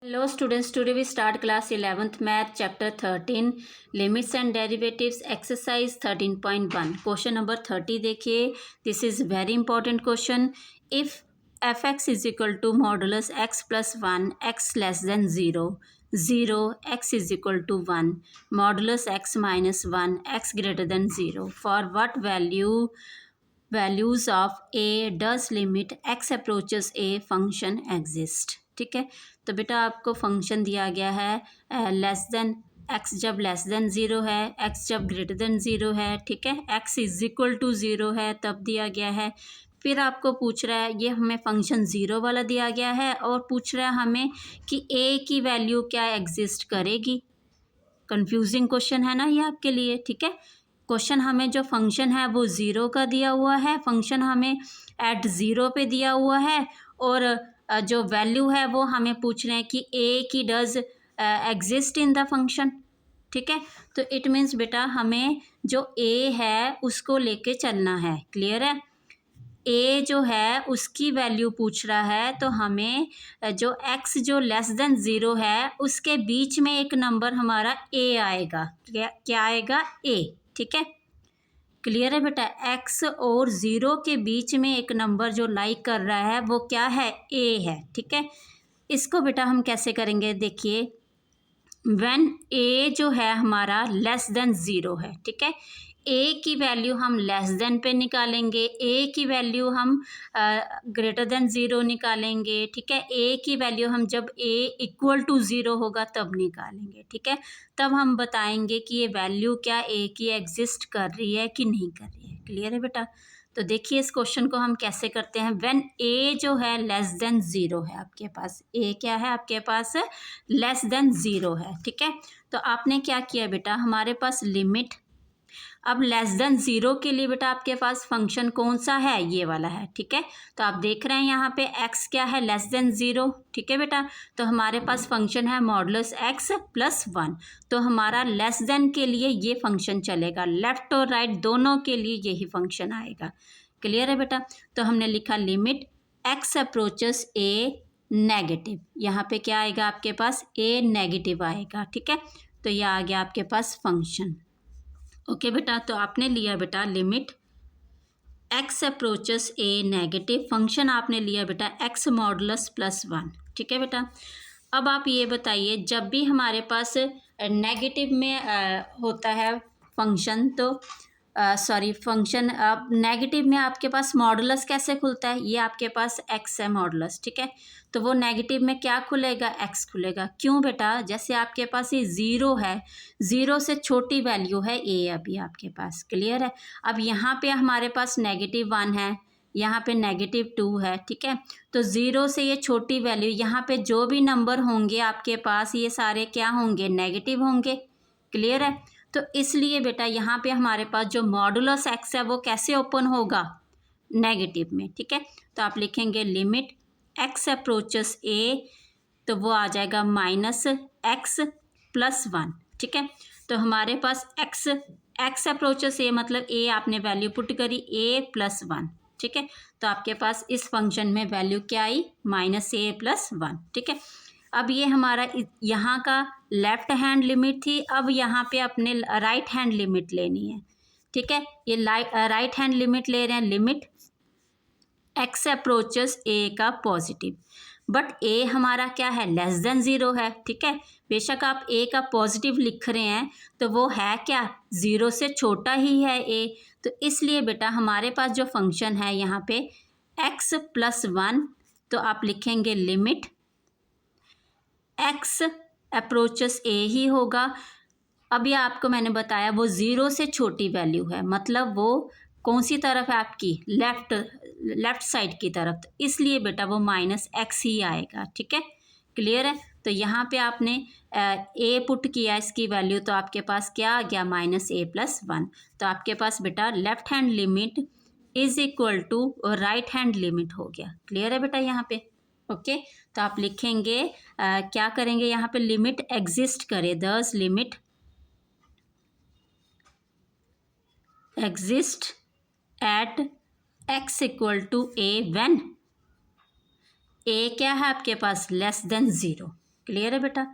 Hello students, today we start class 11th math chapter 13 limits and derivatives exercise 13.1 question number 30 देखिए. This is very important question. If fx is equal to modulus x plus 1 x less than 0 0 x is equal to 1 modulus x minus 1 x greater than 0 for what values of a does limit x approaches a function exist. ठीक है, तो बेटा आपको function दिया गया है less than X जब less than zero है, एक्स जब ग्रेटर देन ज़ीरो है. ठीक है, X is equal to zero है तब दिया गया है. फिर आपको पूछ रहा है, ये हमें फंक्शन ज़ीरो वाला दिया गया है और पूछ रहा है हमें कि ए की वैल्यू क्या एग्जिस्ट करेगी. कंफ्यूजिंग क्वेश्चन है ना ये आपके लिए. ठीक है, क्वेश्चन हमें जो फंक्शन है वो ज़ीरो का दिया हुआ है, फंक्शन हमें एट ज़ीरो पे दिया हुआ है और जो वैल्यू है वो हमें पूछ रहे हैं कि ए की does exist in the function. ठीक है, तो इट मीन्स बेटा हमें जो ए है उसको लेके चलना है. क्लियर है, ए जो है उसकी वैल्यू पूछ रहा है तो हमें जो एक्स जो लेस देन ज़ीरो है उसके बीच में एक नंबर हमारा ए आएगा. क्या आएगा? ए. ठीक है, क्लियर है बेटा. एक्स और ज़ीरो के बीच में एक नंबर जो लाइक कर रहा है वो क्या है? ए है. ठीक है, इसको बेटा हम कैसे करेंगे देखिए. व्हेन ए जो है हमारा लेस देन ज़ीरो है. ठीक है, ए की वैल्यू हम लेस देन पे निकालेंगे, ए की वैल्यू हम ग्रेटर देन ज़ीरो निकालेंगे. ठीक है, ए की वैल्यू हम जब ए इक्वल टू ज़ीरो होगा तब निकालेंगे. ठीक है, तब हम बताएंगे कि ये वैल्यू क्या ए की एग्जिस्ट कर रही है कि नहीं कर रही है. क्लियर है बेटा. तो देखिए इस क्वेश्चन को हम कैसे करते हैं. व्हेन ए जो है लेस देन ज़ीरो है आपके पास, ए क्या है आपके पास? लेस देन ज़ीरो है. ठीक है, तो आपने क्या किया बेटा, हमारे पास लिमिट. अब लेस देन ज़ीरो के लिए बेटा आपके पास फंक्शन कौन सा है? ये वाला है. ठीक है, तो आप देख रहे हैं यहाँ पे एक्स क्या है? Less than zero. ठीक है बेटा, तो हमारे पास फंक्शन है मॉडुलस एक्स प्लस वन. तो हमारा लेस देन के लिए ये फंक्शन चलेगा, लेफ्ट और राइट दोनों के लिए यही फंक्शन आएगा. क्लियर है बेटा. तो हमने लिखा limit x approaches A negative. यहाँ पे क्या आएगा आपके पास? ए नेगेटिव आएगा. ठीक है, तो यह आ गया आपके पास फंक्शन. ओके बेटा, तो आपने लिया बेटा limit x approaches A negative, function आपने लिया बेटा एक्स मॉडुलस प्लस वन. ठीक है बेटा, अब आप ये बताइए जब भी हमारे पास नेगेटिव में होता है फंक्शन तो फंक्शन अब नेगेटिव में आपके पास मॉडुलस कैसे खुलता है? ये आपके पास एक्स है मॉडुलस. ठीक है, तो वो नेगेटिव में क्या खुलेगा? एक्स खुलेगा. क्यों बेटा? जैसे आपके पास ये ज़ीरो है, ज़ीरो से छोटी वैल्यू है ए अभी आपके पास. क्लियर है. अब यहाँ पे हमारे पास नेगेटिव वन है, यहाँ पे नेगेटिव टू है. ठीक है, तो ज़ीरो से ये छोटी वैल्यू, यहाँ पे जो भी नंबर होंगे आपके पास ये सारे क्या होंगे? नेगेटिव होंगे. क्लियर है, तो इसलिए बेटा यहाँ पे हमारे पास जो मॉडुलस एक्स है वो कैसे ओपन होगा? नेगेटिव में. ठीक है, तो आप लिखेंगे लिमिट एक्स अप्रोचेस ए, तो वो आ जाएगा माइनस एक्स प्लस वन. ठीक है, तो हमारे पास एक्स अप्रोचेस ए मतलब ए आपने वैल्यू पुट करी ए प्लस वन. ठीक है, तो आपके पास इस फंक्शन में वैल्यू क्या आई? Minus A plus one. ठीक है, अब ये हमारा यहाँ का लेफ्ट हैंड लिमिट थी, अब यहाँ पे अपने राइट हैंड लिमिट लेनी है. ठीक है, ये राइट हैंड लिमिट ले रहे हैं, लिमिट एक्स अप्रोचेस ए का पॉजिटिव. बट ए हमारा क्या है? लेस देन ज़ीरो है. ठीक है, बेशक आप ए का पॉजिटिव लिख रहे हैं तो वो है क्या? ज़ीरो से छोटा ही है ए. तो इसलिए बेटा हमारे पास जो फंक्शन है यहाँ पे एक्स प्लस वन, तो आप लिखेंगे लिमिट एक्स अप्रोचेस ए ही होगा. अभी आपको मैंने बताया वो ज़ीरो से छोटी वैल्यू है, मतलब वो कौन सी तरफ है आपकी? लेफ्ट साइड की तरफ, तो इसलिए बेटा वो माइनस एक्स ही आएगा. ठीक है, क्लियर है. तो यहाँ पे आपने ए पुट किया इसकी वैल्यू, तो आपके पास क्या आ गया? Minus A plus one. तो आपके पास बेटा left hand limit is equal to right hand limit हो गया. क्लियर है बेटा यहाँ पे. ओके, तो आप लिखेंगे क्या करेंगे यहाँ पे? लिमिट एग्जिस्ट करे, thus limit exist at x equal to a when a क्या है आपके पास? Less than zero. क्लियर है बेटा।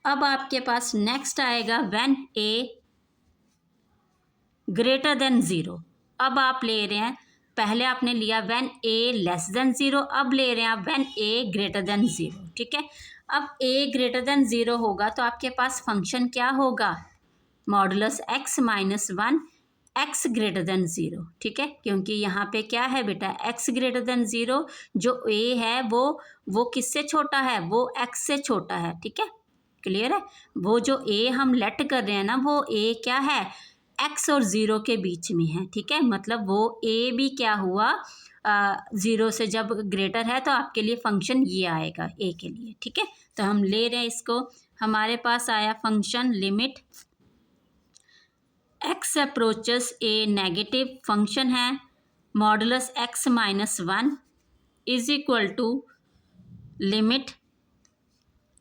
अब आपके पास नेक्स्ट आएगा when a greater than zero. अब आप ले रहे हैं, पहले आपने लिया when a less than zero, अब ले रहे हैं आप when a greater than zero. ठीक है, अब ए ग्रेटर देन ज़ीरो होगा तो आपके पास फंक्शन क्या होगा, modulus X minus one x greater than zero. ठीक है, क्योंकि यहाँ पे क्या है बेटा, एक्स ग्रेटर देन ज़ीरो, जो ए है वो किससे छोटा है, वो एक्स से छोटा है। ठीक है, क्लियर है। वो जो ए हम लेट कर रहे हैं ना, वो ए क्या है, एक्स और ज़ीरो के बीच में है। ठीक है, मतलब वो ए भी क्या हुआ, ज़ीरो से जब ग्रेटर है तो आपके लिए फंक्शन ये आएगा ए के लिए। ठीक है, तो हम ले रहे हैं इसको, हमारे पास आया function limit x approaches A negative, function है modulus X minus one is equal to limit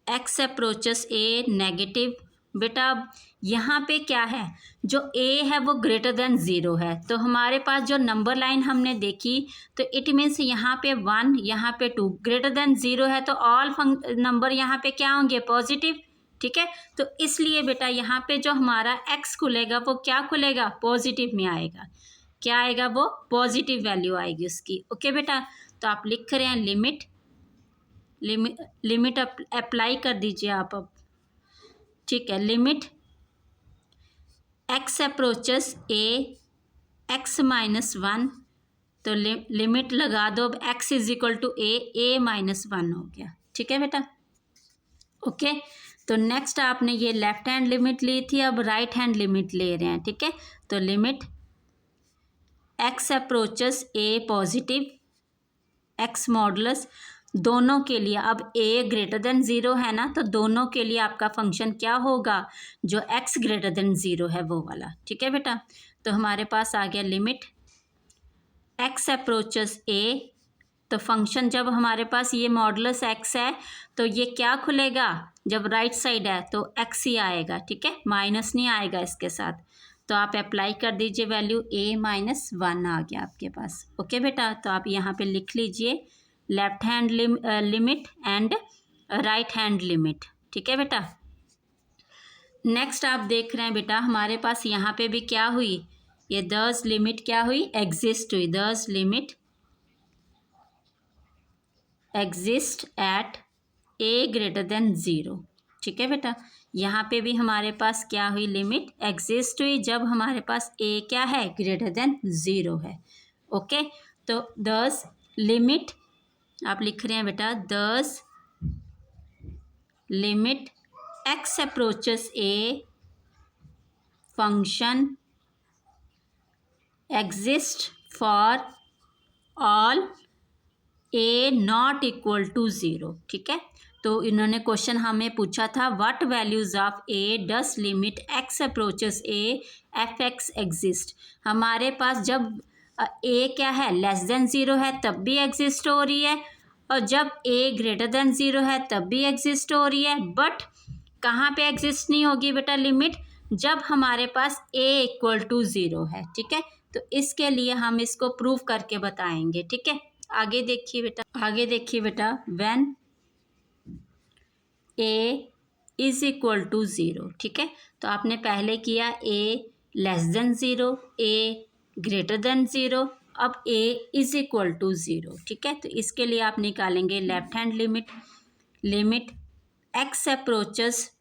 x approaches A negative. बेटा यहाँ पे क्या है, जो ए है वो ग्रेटर देन ज़ीरो है, तो हमारे पास जो नंबर लाइन हमने देखी तो इट मीन्स यहाँ पे वन, यहाँ पे टू, ग्रेटर देन ज़ीरो है तो ऑल नंबर यहाँ पे क्या होंगे, पॉजिटिव। ठीक है, तो इसलिए बेटा यहाँ पे जो हमारा एक्स खुलेगा वो क्या खुलेगा, पॉजिटिव में आएगा। क्या आएगा, वो पॉजिटिव वैल्यू आएगी उसकी। ओके बेटा, तो आप लिख रहे हैं लिमिट अप्लाई कर दीजिए आप अब। ठीक है, limit x approaches A X minus one, तो लिमिट लगा दो, अब X is equal to A minus one हो गया। ठीक है बेटा, ओके। तो नेक्स्ट आपने ये लेफ्ट हैंड लिमिट ली थी, अब राइट हैंड लिमिट ले रहे हैं। ठीक है, तो लिमिट एक्स अप्रोचेस ए पॉजिटिव एक्स मॉडुलस, दोनों के लिए, अब ए ग्रेटर देन ज़ीरो है ना, तो दोनों के लिए आपका फंक्शन क्या होगा, जो एक्स ग्रेटर देन ज़ीरो है वो वाला। ठीक है बेटा, तो हमारे पास आ गया लिमिट एक्स अप्रोचेस ए, तो फंक्शन जब हमारे पास ये मॉडुलस एक्स है तो ये क्या खुलेगा, जब राइट साइड है तो एक्स ही आएगा। ठीक है, माइनस नहीं आएगा इसके साथ, तो आप अप्लाई कर दीजिए वैल्यू, ए माइनस वन आ गया आपके पास। ओके बेटा, तो आप यहाँ पे लिख लीजिए left hand limit and right hand limit. ठीक है बेटा, नेक्स्ट आप देख रहे हैं बेटा हमारे पास यहाँ पे भी क्या हुई, ये दस लिमिट क्या हुई, एग्जिस्ट हुई, दस लिमिट एग्जिस्ट एट ए ग्रेटर देन ज़ीरो। ठीक है बेटा, यहाँ पे भी हमारे पास क्या हुई, लिमिट एग्जिस्ट हुई जब हमारे पास ए क्या है, ग्रेटर देन ज़ीरो है। ओके, तो दस लिमिट आप लिख रहे हैं बेटा, thus limit x approaches A function exist for all A not equal to zero. ठीक है, तो इन्होंने क्वेश्चन हमें पूछा था, what values of A does limit x approaches A F X exist. हमारे पास जब ए क्या है, लेस देन ज़ीरो है तब भी एग्जिस्ट हो रही है, और जब ए ग्रेटर देन ज़ीरो है तब भी एग्जिस्ट हो रही है। बट कहाँ पे एग्जिस्ट नहीं होगी बेटा लिमिट, जब हमारे पास ए इक्वल टू ज़ीरो है। ठीक है, तो इसके लिए हम इसको प्रूव करके बताएंगे। ठीक है, आगे देखिए बेटा, when A is equal to zero. ठीक है, तो आपने पहले किया A less than zero, A greater than zero, अब A is equal to zero. ठीक है, तो इसके लिए आप निकालेंगे left hand limit x approaches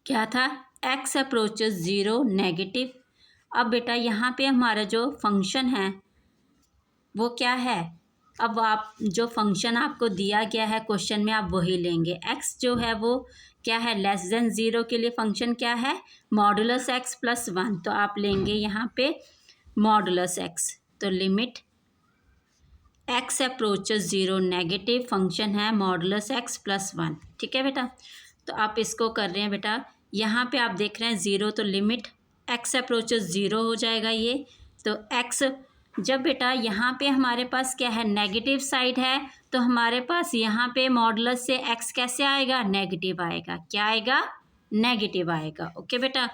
क्या था, एक्स अप्रोचेस ज़ीरो नेगेटिव। अब बेटा यहाँ पे हमारा जो फंक्शन है वो क्या है, अब आप जो फंक्शन आपको दिया गया है क्वेश्चन में आप वही लेंगे। एक्स जो है वो क्या है, लेस देन ज़ीरो के लिए फंक्शन क्या है, मॉडुलस एक्स प्लस वन, तो आप लेंगे यहाँ पे मॉडुलस एक्स, तो limit x approaches zero negative, function है मॉडुलस एक्स प्लस वन। ठीक है बेटा, तो आप इसको कर रहे हैं बेटा, यहाँ पे आप देख रहे हैं ज़ीरो, तो लिमिट एक्स अप्रोचेस ज़ीरो हो जाएगा ये, तो एक्स जब बेटा यहाँ पे हमारे पास क्या है, नेगेटिव साइड है, तो हमारे पास यहाँ पे मॉडुलस से एक्स कैसे आएगा, नेगेटिव आएगा। क्या आएगा, नेगेटिव आएगा। ओके बेटा,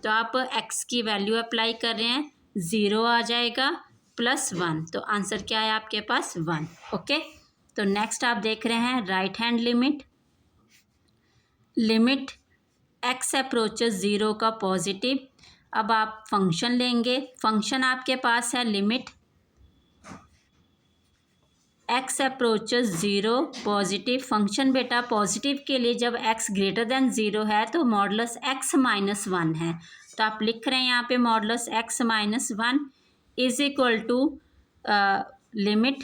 तो आप एक्स की वैल्यू अप्लाई कर रहे हैं, ज़ीरो आ जाएगा प्लस वन, तो आंसर क्या है आपके पास, वन। ओके, तो नेक्स्ट आप देख रहे हैं right hand limit limit x approaches zero का पॉजिटिव। अब आप फंक्शन लेंगे, फंक्शन आपके पास है limit x approaches zero positive. Function बेटा पॉजिटिव के लिए जब एक्स ग्रेटर देन ज़ीरो है तो मॉडुलस एक्स माइनस वन है, तो आप लिख रहे हैं यहाँ पे modulus X minus one is equal to limit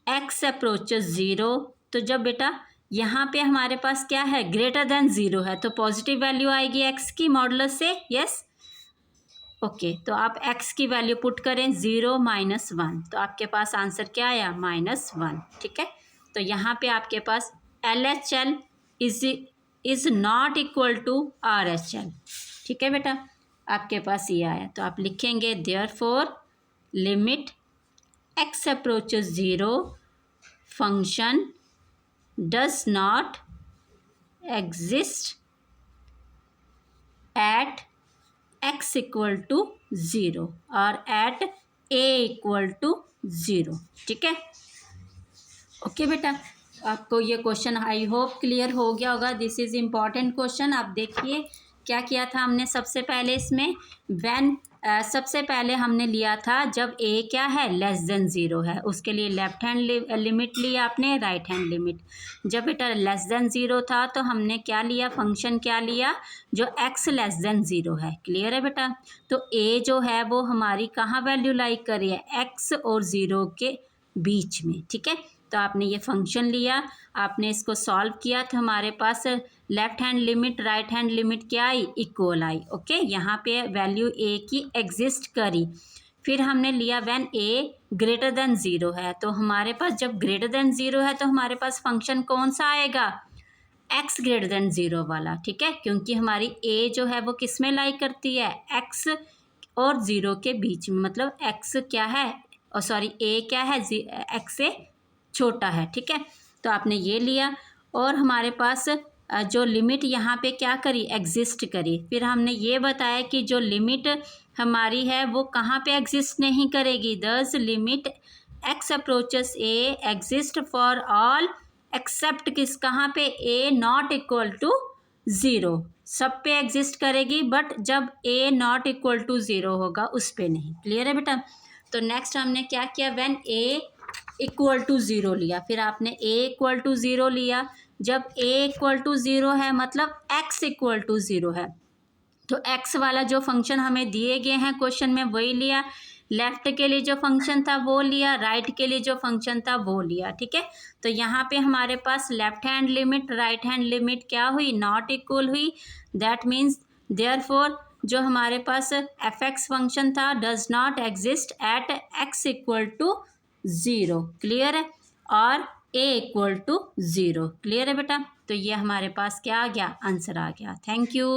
x approaches zero. तो जब बेटा यहाँ पे हमारे पास क्या है, ग्रेटर देन ज़ीरो है, तो पॉजिटिव वैल्यू आएगी एक्स की मॉडुलस से, यस ओके। तो आप एक्स की वैल्यू पुट करें ज़ीरो माइनस वन, तो आपके पास आंसर क्या आया, माइनस वन, ठीक है। तो यहाँ पे आपके पास LHL is not equal to RHL, ठीक है बेटा, आपके पास ये आया। तो आप लिखेंगे therefore limit x approaches zero function does not exist at x equal to zero और एट a इक्वल टू ज़ीरो, ठीक है। ओके बेटा, आपको ये क्वेश्चन आई होप क्लियर हो गया होगा। This is important question. आप देखिए क्या किया था हमने सबसे पहले इसमें, सबसे पहले हमने लिया था जब a क्या है, लेस देन ज़ीरो है, उसके लिए लेफ्ट हैंड लिमिट ली आपने, राइट हैंड लिमिट। जब बेटा लेस देन ज़ीरो था तो हमने क्या लिया, फंक्शन क्या लिया, जो x लेस देन ज़ीरो है। क्लियर है बेटा। तो a जो है वो हमारी कहाँ वैल्यू लाइक कर रही है, x और ज़ीरो के बीच में, ठीक है। तो आपने ये फंक्शन लिया, आपने इसको सॉल्व किया, तो हमारे पास left hand limit right hand limit क्या आई, इक्वल आई, ओके। यहाँ पे वैल्यू a की एग्जिस्ट करी। फिर हमने लिया when a greater than zero है, तो हमारे पास जब ग्रेटर देन ज़ीरो है तो हमारे पास फंक्शन कौन सा आएगा, x ग्रेटर देन ज़ीरो वाला, ठीक है, क्योंकि हमारी a जो है वो किस में लाइक करती है, x और ज़ीरो के बीच में, मतलब x क्या है, और सॉरी a क्या है, x से छोटा है, ठीक है। तो आपने ये लिया और हमारे पास जो लिमिट यहाँ पे क्या करी, एग्जिस्ट करी। फिर हमने ये बताया कि जो लिमिट हमारी है वो कहाँ पे एग्जिस्ट नहीं करेगी, दस limit x approaches A exist for all except किस, कहाँ पे, ए नॉट इक्वल टू ज़ीरो, सब पे एग्जिस्ट करेगी, बट जब ए नॉट इक्वल टू ज़ीरो होगा उस पे नहीं। क्लियर है बेटा। तो नेक्स्ट हमने क्या किया, when A equal to zero लिया, फिर आपने a इक्वल टू ज़ीरो लिया। जब a इक्वल टू ज़ीरो है मतलब x इक्वल टू ज़ीरो है, तो x वाला जो फंक्शन हमें दिए गए हैं क्वेश्चन में वही लिया, लेफ्ट के लिए जो फंक्शन था वो लिया, राइट के लिए जो फंक्शन था वो लिया, ठीक है। तो यहाँ पे हमारे पास left hand limit right hand limit क्या हुई, नॉट इक्वल हुई। दैट मीन्स देयरफॉर जो हमारे पास fx फंक्शन था does not exist at x equal to zero. Clear है, और a equal to zero. Clear है बेटा। तो ये हमारे पास क्या आ गया, आंसर आ गया। Thank you.